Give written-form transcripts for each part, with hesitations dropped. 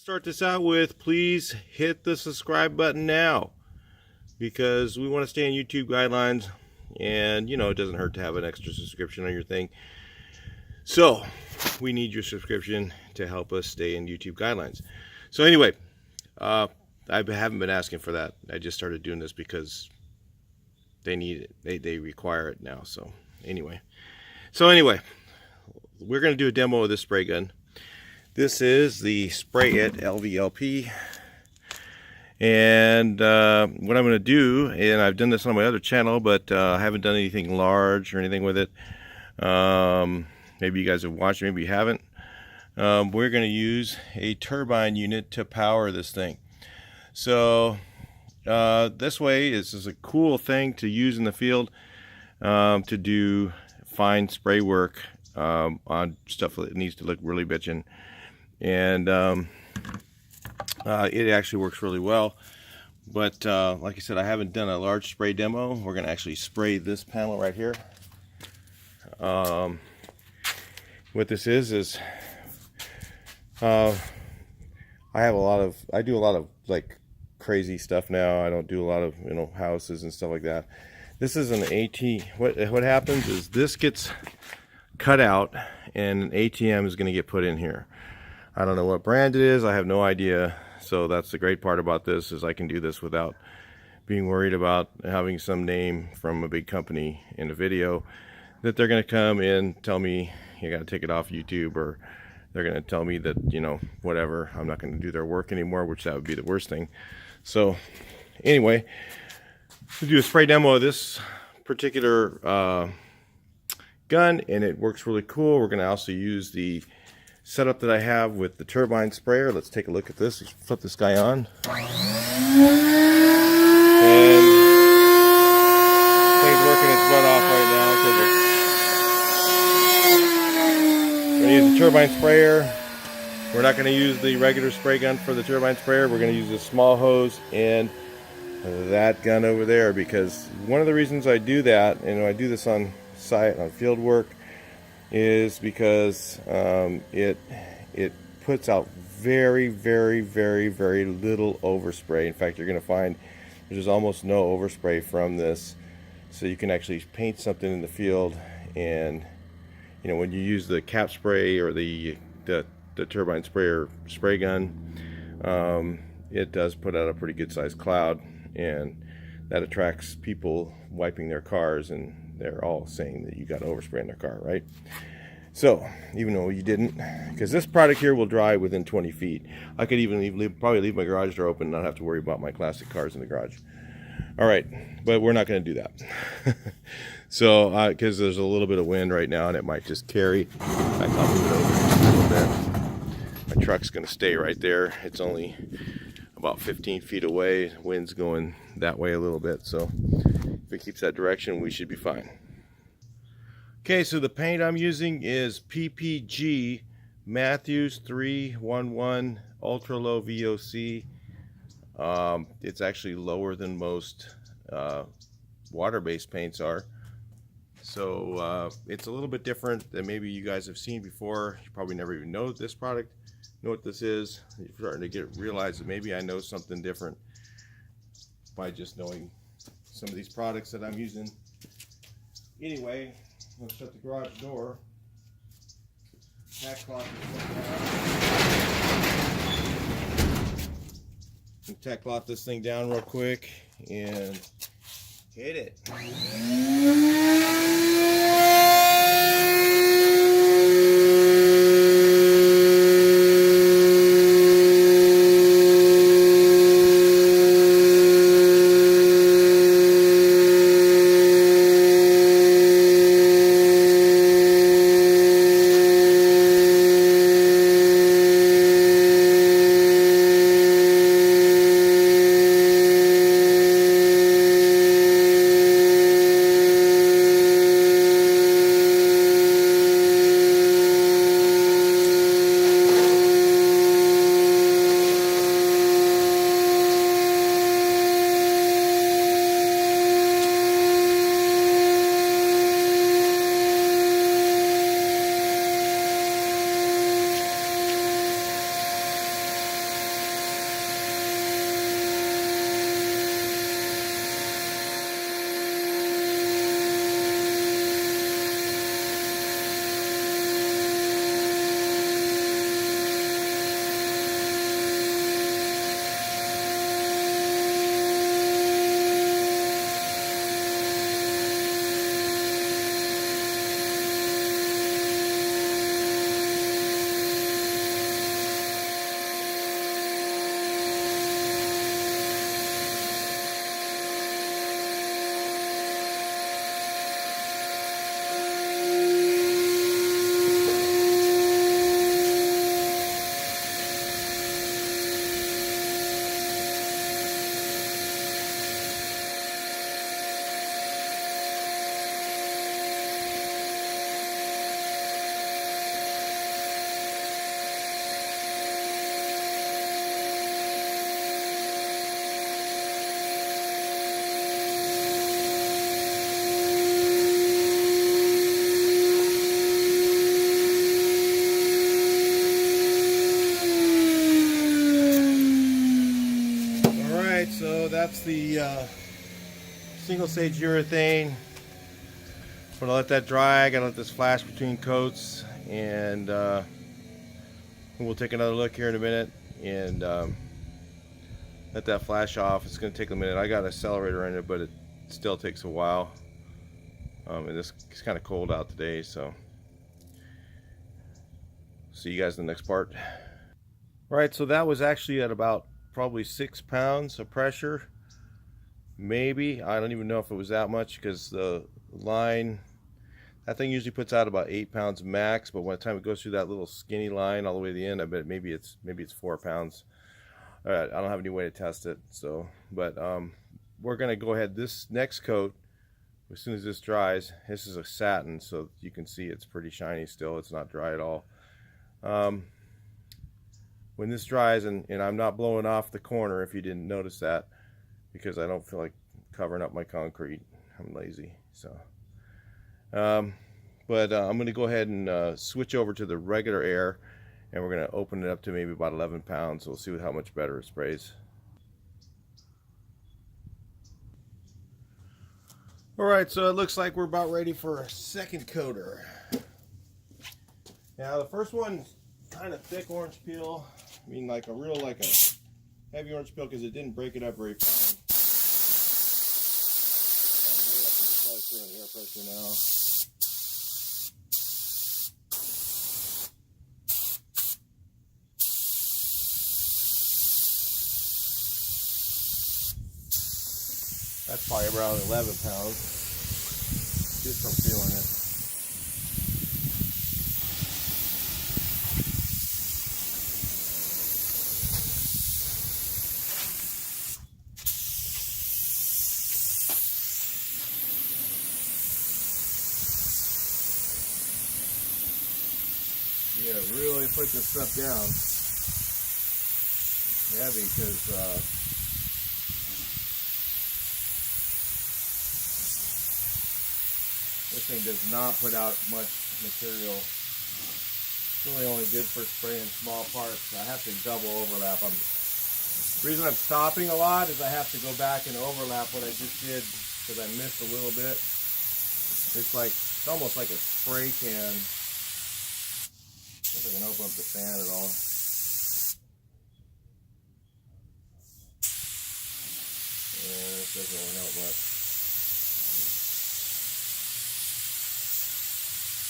Start this out with, please hit the subscribe button now, because we want to stay in YouTube guidelines, and you know, it doesn't hurt to have an extra subscription on your thing. So we need your subscription to help us stay in YouTube guidelines. So anyway, I haven't been asking for that. I just started doing this because they need it. They require it now. So anyway, we're going to do a demo of this spray gun. This is the Spray It LVLP, and what I'm going to do, and I've done this on my other channel, but I haven't done anything large or anything with it. Maybe you guys have watched, maybe you haven't. We're going to use a turbine unit to power this thing. So this way, this is a cool thing to use in the field to do fine spray work on stuff that needs to look really bitchin'. And it actually works really well. But like I said, I haven't done a large spray demo. We're going to actually spray this panel right here. What this is I do a lot of like crazy stuff now. I don't do a lot of, you know, houses and stuff like that. This is an AT. What happens is this gets cut out and an ATM is going to get put in here. I don't know what brand it is. I have no idea. So that's the great part about this, is I can do this without being worried about having some name from a big company in a video that they're going to come in, tell me you got to take it off YouTube, or they're going to tell me that, you know, whatever, I'm not going to do their work anymore, which that would be the worst thing. So anyway, we'll do a spray demo of this particular gun, and it works really cool. We're going to also use the setup that I have with the turbine sprayer. Let's take a look at this. Let's flip this guy on. And thing's working its butt off right now. We're going to use the turbine sprayer. We're not going to use the regular spray gun for the turbine sprayer. We're going to use a small hose and that gun over there, because one of the reasons I do that, and I do this on site, on field work, is because it puts out very little overspray. In fact, you're going to find there's almost no overspray from this, so you can actually paint something in the field, and you know, when you use the cap spray or the turbine sprayer spray gun, it does put out a pretty good sized cloud, and that attracts people wiping their cars, and they're all saying that you got overspray in their car, right? So even though you didn't, because this product here will dry within 20 feet. I could even probably leave my garage door open and not have to worry about my classic cars in the garage. All right, but we're not going to do that. So because there's a little bit of wind right now, and it might just carry. I'll move it over just a little bit. My truck's going to stay right there. It's only about 15 feet away. Wind's going that way a little bit, so if it keeps that direction, we should be fine. Okay, so the paint I'm using is PPG Matthews 311 Ultra Low VOC. It's actually lower than most water-based paints are. So it's a little bit different than maybe you guys have seen before. You probably never even know this product, know what this is. You're starting to realize that maybe I know something different by just knowing some of these products that I'm using. Anyway, I'm going to shut the garage door. Tack cloth is tack cloth this thing down real quick and hit it. that's the single stage urethane. I'm gonna let that dry. I gotta let this flash between coats, and we'll take another look here in a minute and let that flash off. It's gonna take a minute. I got an accelerator in it, but it still takes a while. And it's kind of cold out today, so see you guys in the next part. All right, so that was actually at about probably 6 pounds of pressure, maybe. I don't even know if it was that much, because the line, that thing usually puts out about 8 pounds max, but by the time it goes through that little skinny line all the way to the end, I bet maybe it's 4 pounds. All right, I don't have any way to test it, so but we're gonna go ahead. This next coat, as soon as this dries, this is a satin, so you can see it's pretty shiny still. It's not dry at all. When this dries, and I'm not blowing off the corner if you didn't notice that, because I don't feel like covering up my concrete. I'm lazy. So I'm going to go ahead and switch over to the regular air, and we're going to open it up to maybe about 11 pounds. So we'll see how much better it sprays. Alright, so it looks like we're about ready for a second coater. Now the first one's kind of thick orange peel. I mean, like a heavy orange peel, because it didn't break it up very fine. I'm way up in the air pressure now. That's probably around 11 pounds, just from feeling it. You gotta really put this stuff down heavy, because this thing does not put out much material. It's really only good for spraying small parts. I have to double overlap. The reason I'm stopping a lot is I have to go back and overlap what I just did, because I missed a little bit. It's almost like a spray can. See if I can open up the fan at all. Yeah, this doesn't really help much.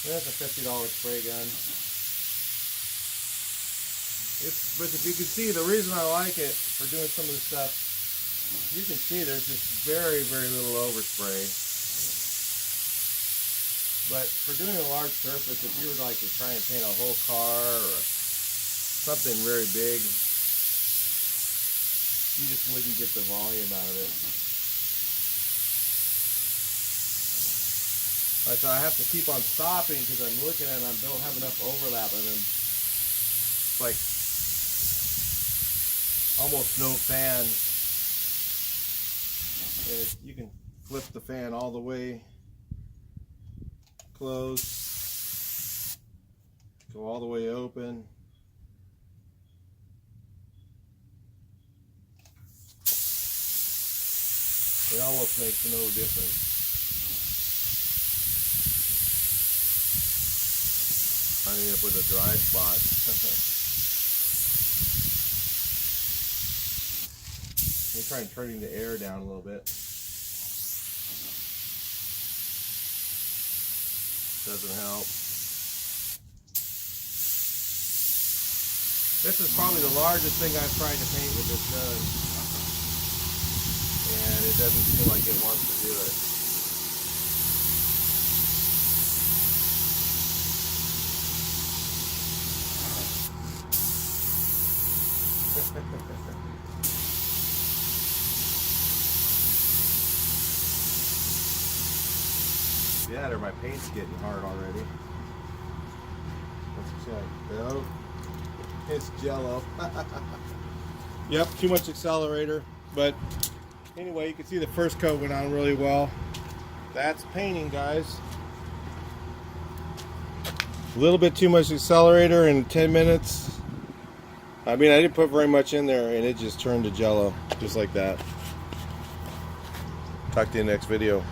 That's a $50 spray gun. But if you can see, the reason I like it for doing some of this stuff, you can see there's just very, very little overspray. But for doing a large surface, if you were to try and paint a whole car or something very big, you just wouldn't get the volume out of it. So I have to keep on stopping, because I'm looking and I don't have enough overlap, and then it's like almost no fan. And you can flip the fan all the way closed, go all the way open. It almost makes no difference. I ended up with a dry spot. Let me try and turning the air down a little bit. Doesn't help. This is probably the largest thing I've tried to paint with this gun, and it doesn't seem like it wants to do it. Yeah, or my paint's getting hard already. Let's check. No, it's jello. Yep, too much accelerator. But anyway, you can see the first coat went on really well. That's painting, guys. A little bit too much accelerator in 10 minutes. I mean, I didn't put very much in there, and it just turned to jello, just like that. Talk to you in the next video.